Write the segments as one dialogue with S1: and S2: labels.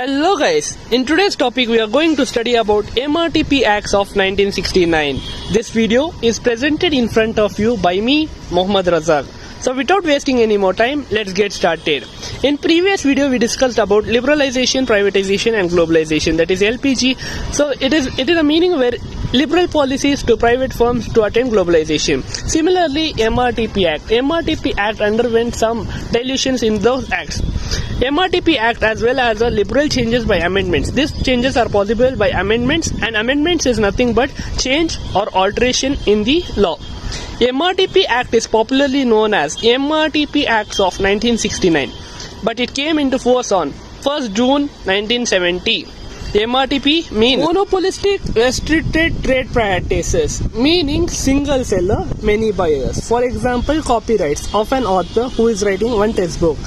S1: Hello guys, in today's topic we are going to study about MRTP Acts of 1969. This video is presented in front of you by me, Mohammad Razak. So without wasting any more time, let's get started. In previous video we discussed about liberalization, privatization and globalization, that is LPG. So it is a meaning where liberal policies to private firms to attain globalization. Similarly, MRTP Act underwent some dilutions in those acts. MRTP Act as well as liberal changes by amendments. These changes are possible by amendments, and amendments is nothing but change or alteration in the law. MRTP Act is popularly known as MRTP Acts of 1969, but it came into force on 1st June 1970. MRTP means monopolistic restricted trade practices, meaning single seller, many buyers. For example, copyrights of an author who is writing one textbook.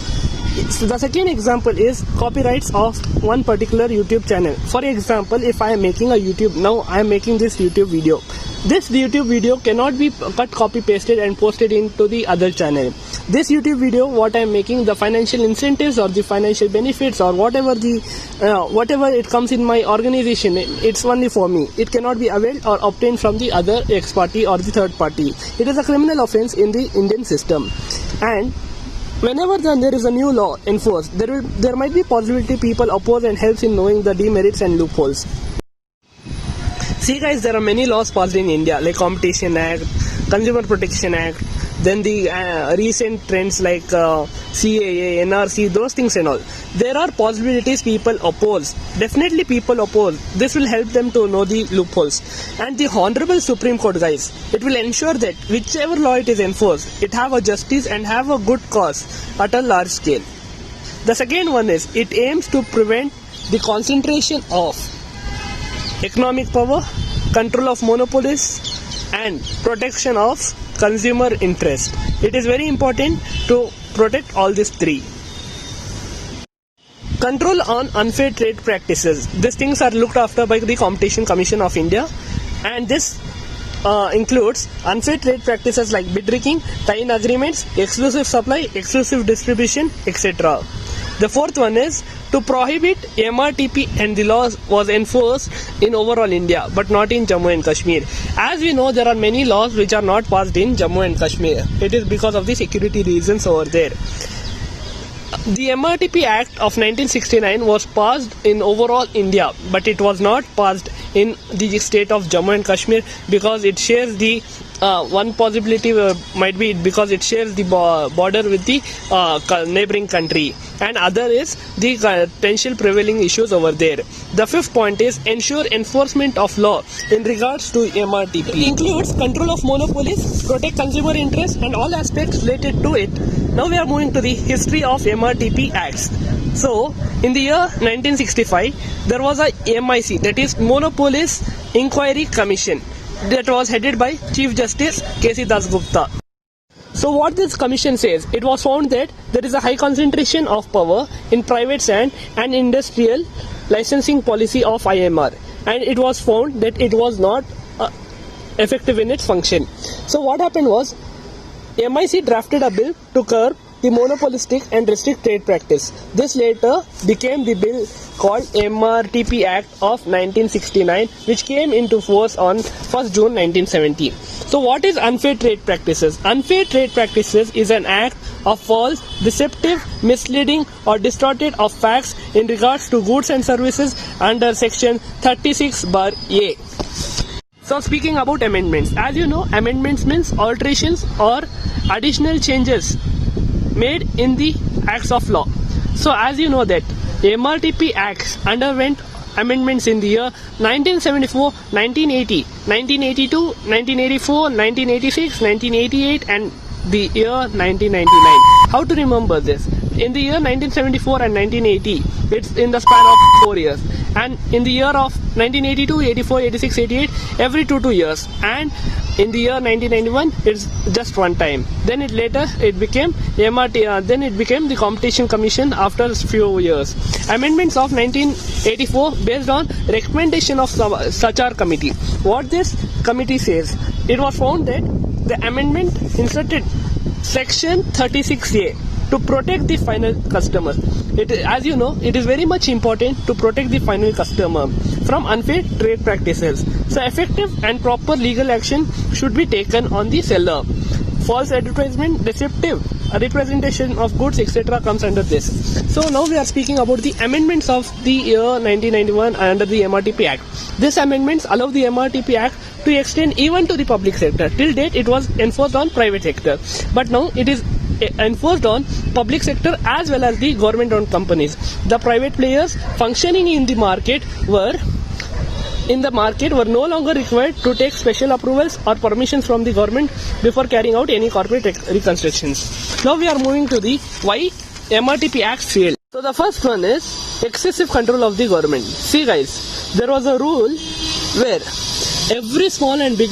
S1: So the second example is copyrights of one particular YouTube channel. For example, if I am making a I am making this YouTube video. This YouTube video cannot be cut, copy pasted and posted into the other channel. This YouTube video, what I am making, the financial incentives or the financial benefits or whatever it comes in my organization, it's only for me. It cannot be availed or obtained from the other ex party or the third party. It is a criminal offense in the Indian system. And whenever there is a new law enforced, there might be possibility people oppose and helps in knowing the demerits and loopholes. See guys, there are many laws passed in India like Competition Act, Consumer Protection Act, then the recent trends like CAA, NRC, those things and all. There are possibilities people oppose. Definitely people oppose. This will help them to know the loopholes. And the Honorable Supreme Court, guys, it will ensure that whichever law it is enforced, it have a justice and have a good cause at a large scale. The second one is, it aims to prevent the concentration of economic power, control of monopolies and protection of consumer interest. It is very important to protect all these three. Control on unfair trade practices. These things are looked after by the Competition Commission of India, and this includes unfair trade practices like bid rigging, tie-in agreements, exclusive supply, exclusive distribution, etc. The fourth one is to prohibit MRTP, and the law was enforced in overall India but not in Jammu and Kashmir. As we know, there are many laws which are not passed in Jammu and Kashmir. It is because of the security reasons over there. The MRTP Act of 1969 was passed in overall India, but it was not passed in the state of Jammu and Kashmir because it shares the one possibility might be because it shares the border with the neighboring country, and other is the potential prevailing issues over there. The fifth point is ensure enforcement of law in regards to MRTP. It includes control of monopolies, protect consumer interests and all aspects related to it. Now we are moving to the history of MRTP Acts. So in the year 1965 there was a MIC, that is Monopolies Inquiry Commission, that was headed by Chief Justice K.C. Dasgupta. So what this commission says, it was found that there is a high concentration of power in private hand and industrial licensing policy of IMR, and it was found that it was not effective in its function. So what happened was, MIC drafted a bill to curb the monopolistic and restrict trade practice. This later became the bill called MRTP Act of 1969, which came into force on 1st June 1970. So what is unfair trade practices? Unfair trade practices is an act of false, deceptive, misleading or distorted of facts in regards to goods and services under section 36(a). So speaking about amendments, as you know, amendments means alterations or additional changes made in the acts of law. So as you know that MRTP Acts underwent amendments in the year 1974, 1980, 1982, 1984, 1986, 1988 and the year 1999. How to remember this? In the year 1974 and 1980, it's in the span of 4 years. And in the year of 1982, 84, 86, 88, every 2 years. And in the year 1991, it's just one time. Then it became then it became the Competition Commission after a few years. Amendments of 1984 based on recommendation of Sachar Committee. What this committee says, it was found that the amendment inserted section 36(a), to protect the final customer. As you know, it is very much important to protect the final customer from unfair trade practices. So effective and proper legal action should be taken on the seller. False advertisement, deceptive representation of goods, etc. comes under this. So now we are speaking about the amendments of the year 1991 under the MRTP Act. These amendments allow the MRTP Act to extend even to the public sector. Till date it was enforced on private sector, but now it is enforced on public sector as well as the government owned companies. The private players functioning in the market were no longer required to take special approvals or permissions from the government before carrying out any corporate reconstructions. Now we are moving to the why MRTP Act failed. So the first one is excessive control of the government. See guys, there was a rule where every small and big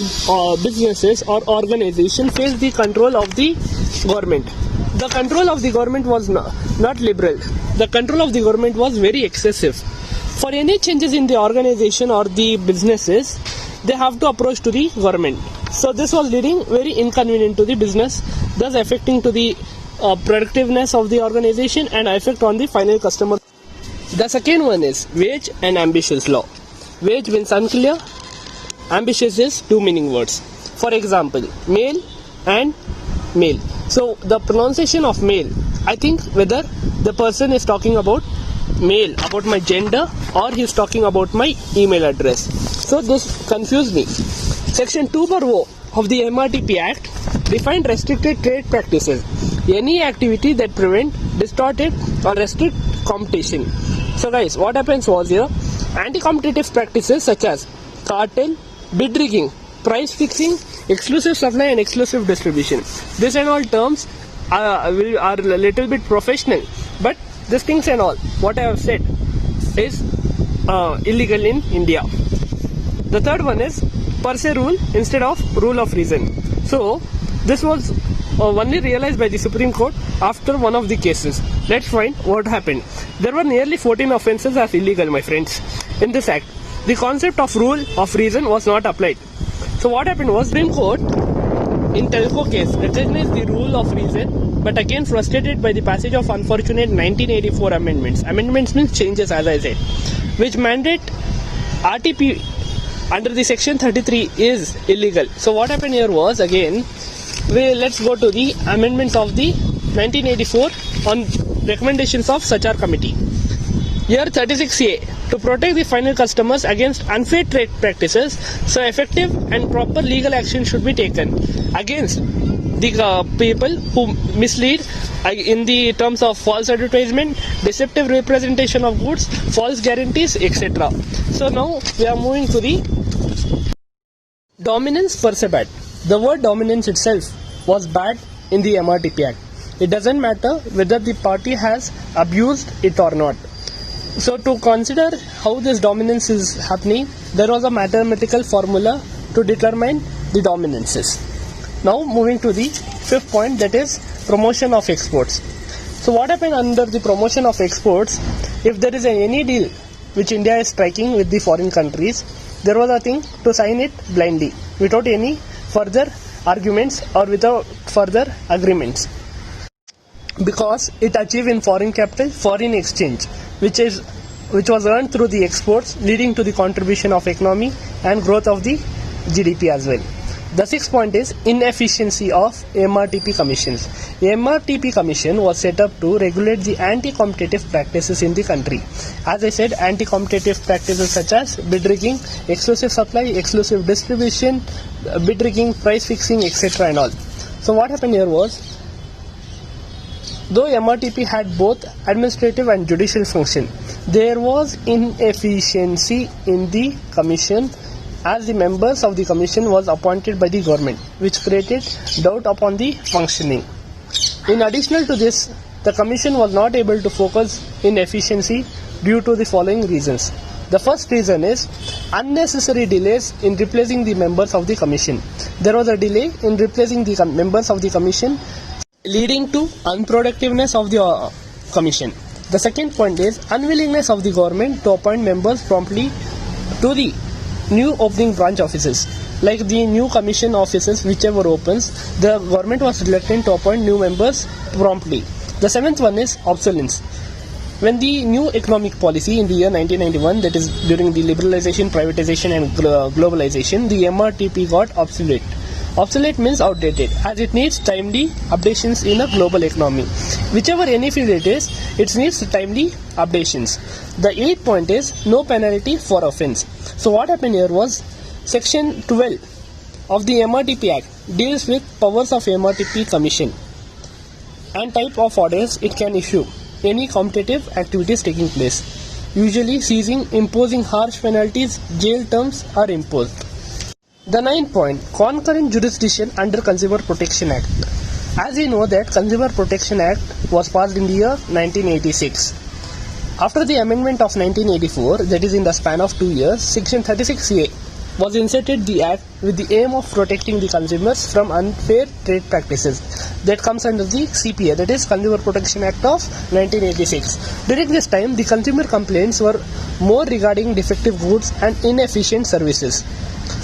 S1: businesses or organization faced the control of the government. The control of the government was not liberal. The control of the government was very excessive. For any changes in the organization or the businesses, they have to approach to the government. So this was leading very inconvenient to the business, thus affecting to the productiveness of the organization and effect on the final customer. The second one is vague and ambitious law. Vague means unclear, ambitious is two meaning words. For example, male and male. So the pronunciation of male, I think whether the person is talking about male, about my gender, or he is talking about my email address. So this confused me. Section 2(o) of the MRTP Act defined restricted trade practices. Any activity that prevent, distorted or restrict competition. So guys, what happens was here, anti-competitive practices such as cartel, bid rigging, price fixing, exclusive supply and exclusive distribution. This and all terms are a little bit professional, but these things and all what I have said is illegal in India. The third one is per se rule instead of rule of reason. So this was only realized by the Supreme Court after one of the cases. Let's find what happened. There were nearly 14 offences as illegal, my friends, in this act. The concept of rule of reason was not applied. So what happened was, Supreme Court in Telco case recognized the rule of reason, but again frustrated by the passage of unfortunate 1984 amendments. Amendments means changes, as I said, which mandate RTP under the section 33 is illegal. So what happened here was, again, let's go to the amendments of the 1984 on recommendations of Sachar committee. Here 36A, to protect the final customers against unfair trade practices, so effective and proper legal action should be taken against the people who mislead in the terms of false advertisement, deceptive representation of goods, false guarantees, etc. So now we are moving to the dominance per se bad. The word dominance itself was bad in the MRTP Act. It doesn't matter whether the party has abused it or not. So to consider how this dominance is happening, there was a mathematical formula to determine the dominances. Now moving to the fifth point, that is promotion of exports. So what happened under the promotion of exports? If there is any deal which India is striking with the foreign countries, there was a thing to sign it blindly without any further arguments or without further agreements, because it achieved in foreign capital foreign exchange, which was earned through the exports, leading to the contribution of economy and growth of the GDP as well. The sixth point is inefficiency of MRTP commissions. MRTP commission was set up to regulate the anti-competitive practices in the country. As I said, anti-competitive practices such as bid rigging, exclusive supply, exclusive distribution, bid rigging, price fixing, etc. and all. So what happened here was, though MRTP had both administrative and judicial function, there was inefficiency in the commission, as the members of the commission was appointed by the government, which created doubt upon the functioning. In addition to this, the commission was not able to focus in efficiency due to the following reasons. The first reason is unnecessary delays in replacing the members of the commission. There was a delay in replacing the members of the commission, leading to unproductiveness of the commission. The second point is unwillingness of the government to appoint members promptly to the new opening branch offices. Like the new commission offices, whichever opens, the government was reluctant to appoint new members promptly. The seventh one is obsolescence. When the new economic policy in the year 1991, that is during the liberalization, privatization and globalization, the MRTP got obsolete. Obsolete means outdated, as it needs timely updations in a global economy. Whichever any field it is, it needs timely updations. The 8th point is no penalty for offence. So what happened here was Section 12 of the MRTP Act deals with powers of MRTP Commission and type of orders it can issue. Any competitive activities taking place. Usually seizing, imposing harsh penalties, jail terms are imposed. The 9th point, concurrent jurisdiction under Consumer Protection Act. As we know that Consumer Protection Act was passed in the year 1986. After the amendment of 1984, that is in the span of 2 years, Section 36A was inserted the act with the aim of protecting the consumers from unfair trade practices. That comes under the CPA, that is Consumer Protection Act of 1986. During this time, the consumer complaints were more regarding defective goods and inefficient services.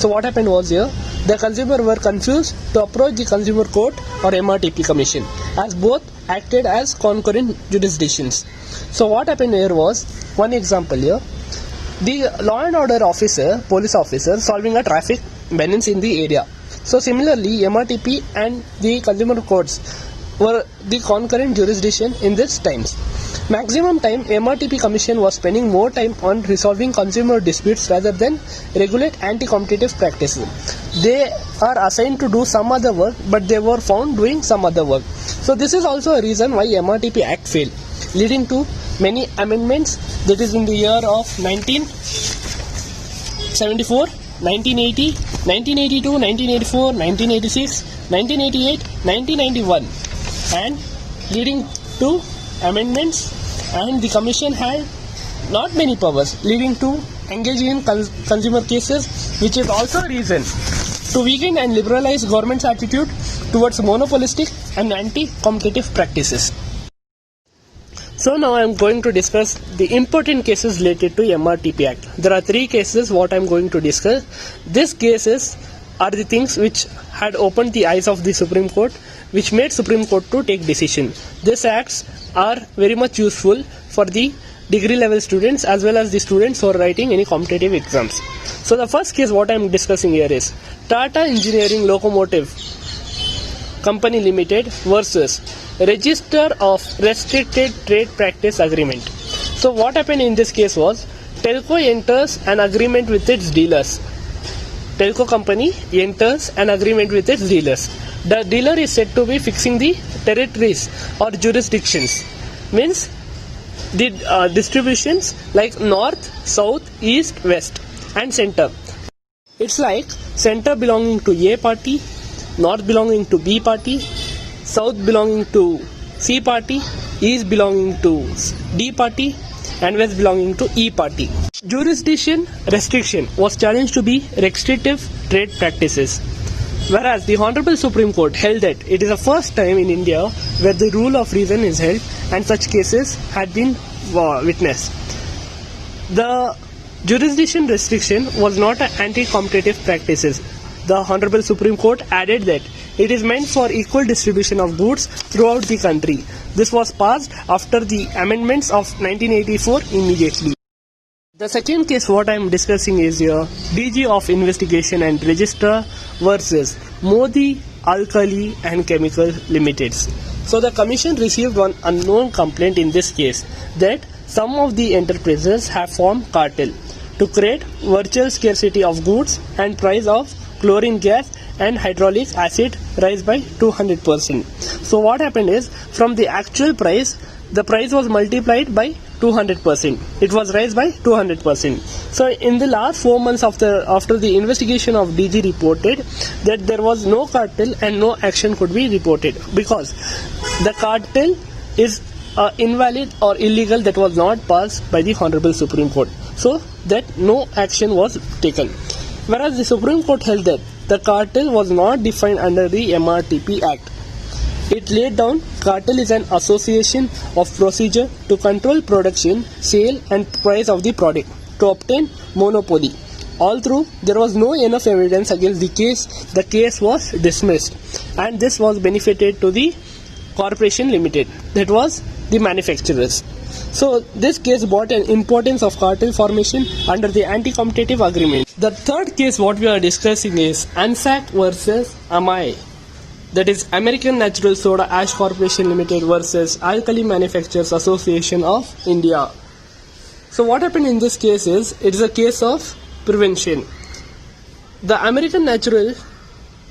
S1: So what happened was here, the consumer were confused to approach the Consumer Court or MRTP Commission, as both acted as concurrent jurisdictions. So what happened here was, one example here, the law and order officer, police officer solving a traffic menace in the area. So similarly, MRTP and the consumer courts were the concurrent jurisdiction in these times. Maximum time MRTP Commission was spending more time on resolving consumer disputes rather than regulate anti-competitive practices. They are assigned to do some other work, but they were found doing some other work. So this is also a reason why MRTP Act failed, leading to many amendments, that is in the year of 1974, 1980, 1982, 1984, 1986, 1988, 1991, and leading to amendments, and the commission had not many powers, leading to engaging in consumer cases, which is also a reason to weaken and liberalize government's attitude towards monopolistic and anti-competitive practices. So now I am going to discuss the important cases related to MRTP Act. There are 3 cases what I am going to discuss. These cases are the things which had opened the eyes of the Supreme Court, which made Supreme Court to take decision. These acts are very much useful for the degree level students as well as the students who are writing any competitive exams. So the first case what I am discussing here is Tata Engineering Locomotive Company Limited versus Register of Restricted Trade Practice Agreement. So what happened in this case was, Telco enters an agreement with its dealers. Telco company enters an agreement with its dealers. The dealer is said to be fixing the territories or jurisdictions, means the distributions like north, south, east, west and center. It's like center belonging to A party, north belonging to B party, south belonging to C party, east belonging to D party and west belonging to E party. Jurisdiction restriction was challenged to be restrictive trade practices, whereas the Honorable Supreme Court held that it is the first time in India where the rule of reason is held and such cases had been witnessed. The jurisdiction restriction was not an anti-competitive practices. The Honorable Supreme Court added that it is meant for equal distribution of goods throughout the country. This was passed after the amendments of 1984 immediately. The second case what I am discussing is here DG of Investigation and Registrar versus Modi Alkali and Chemical Limited. So the commission received one unknown complaint in this case that some of the enterprises have formed cartel to create virtual scarcity of goods and price of chlorine gas and hydraulic acid rise by 200%. So what happened is, from the actual price, the price was multiplied by 200%. It was raised by 200%. So in the last 4 months after the investigation of DG reported that there was no cartel and no action could be reported because the cartel is invalid or illegal, that was not passed by the Honorable Supreme Court. So that no action was taken. Whereas the Supreme Court held that the cartel was not defined under the MRTP Act. It laid down cartel is an association of procedure to control production, sale and price of the product to obtain monopoly. Although there was no enough evidence against the case was dismissed, and this was benefited to the Corporation Limited. That was the manufacturers. So this case brought an importance of cartel formation under the anti-competitive agreement. The third case what we are discussing is ANSAC versus AMI. That is American Natural Soda Ash Corporation Limited versus Alkali Manufacturers Association of India. So what happened in this case is, it is a case of prevention. The American Natural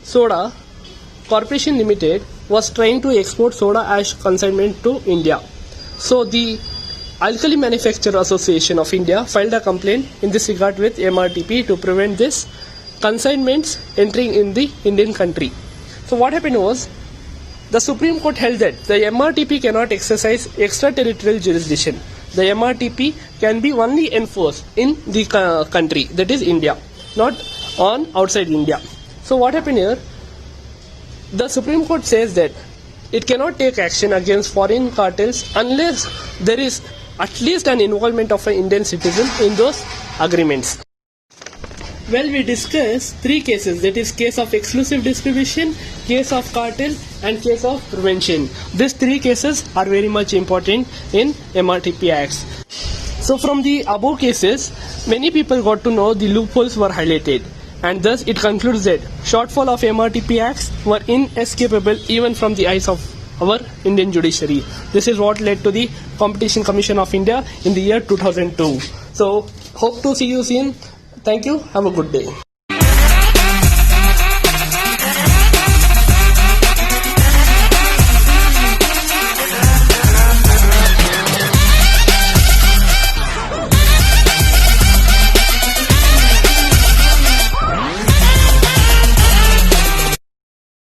S1: Soda Corporation Limited was trying to export soda ash consignment to India. So the Alkali Manufacturer Association of India filed a complaint in this regard with MRTP to prevent this consignments entering in the Indian country. So what happened was, the Supreme Court held that the MRTP cannot exercise extraterritorial jurisdiction. The MRTP can be only enforced in the country, that is India, not on outside India. So what happened here? The Supreme Court says that it cannot take action against foreign cartels unless there is at least an involvement of an Indian citizen in those agreements. Well, we discussed three cases, that is case of exclusive distribution, case of cartel and case of prevention. These three cases are very much important in MRTP Acts. So from the above cases, many people got to know the loopholes were highlighted, and thus it concludes that shortfall of MRTP Acts were inescapable even from the eyes of our Indian judiciary. This is what led to the Competition Commission of India in the year 2002. So hope to see you soon. Thank you. Have a good day.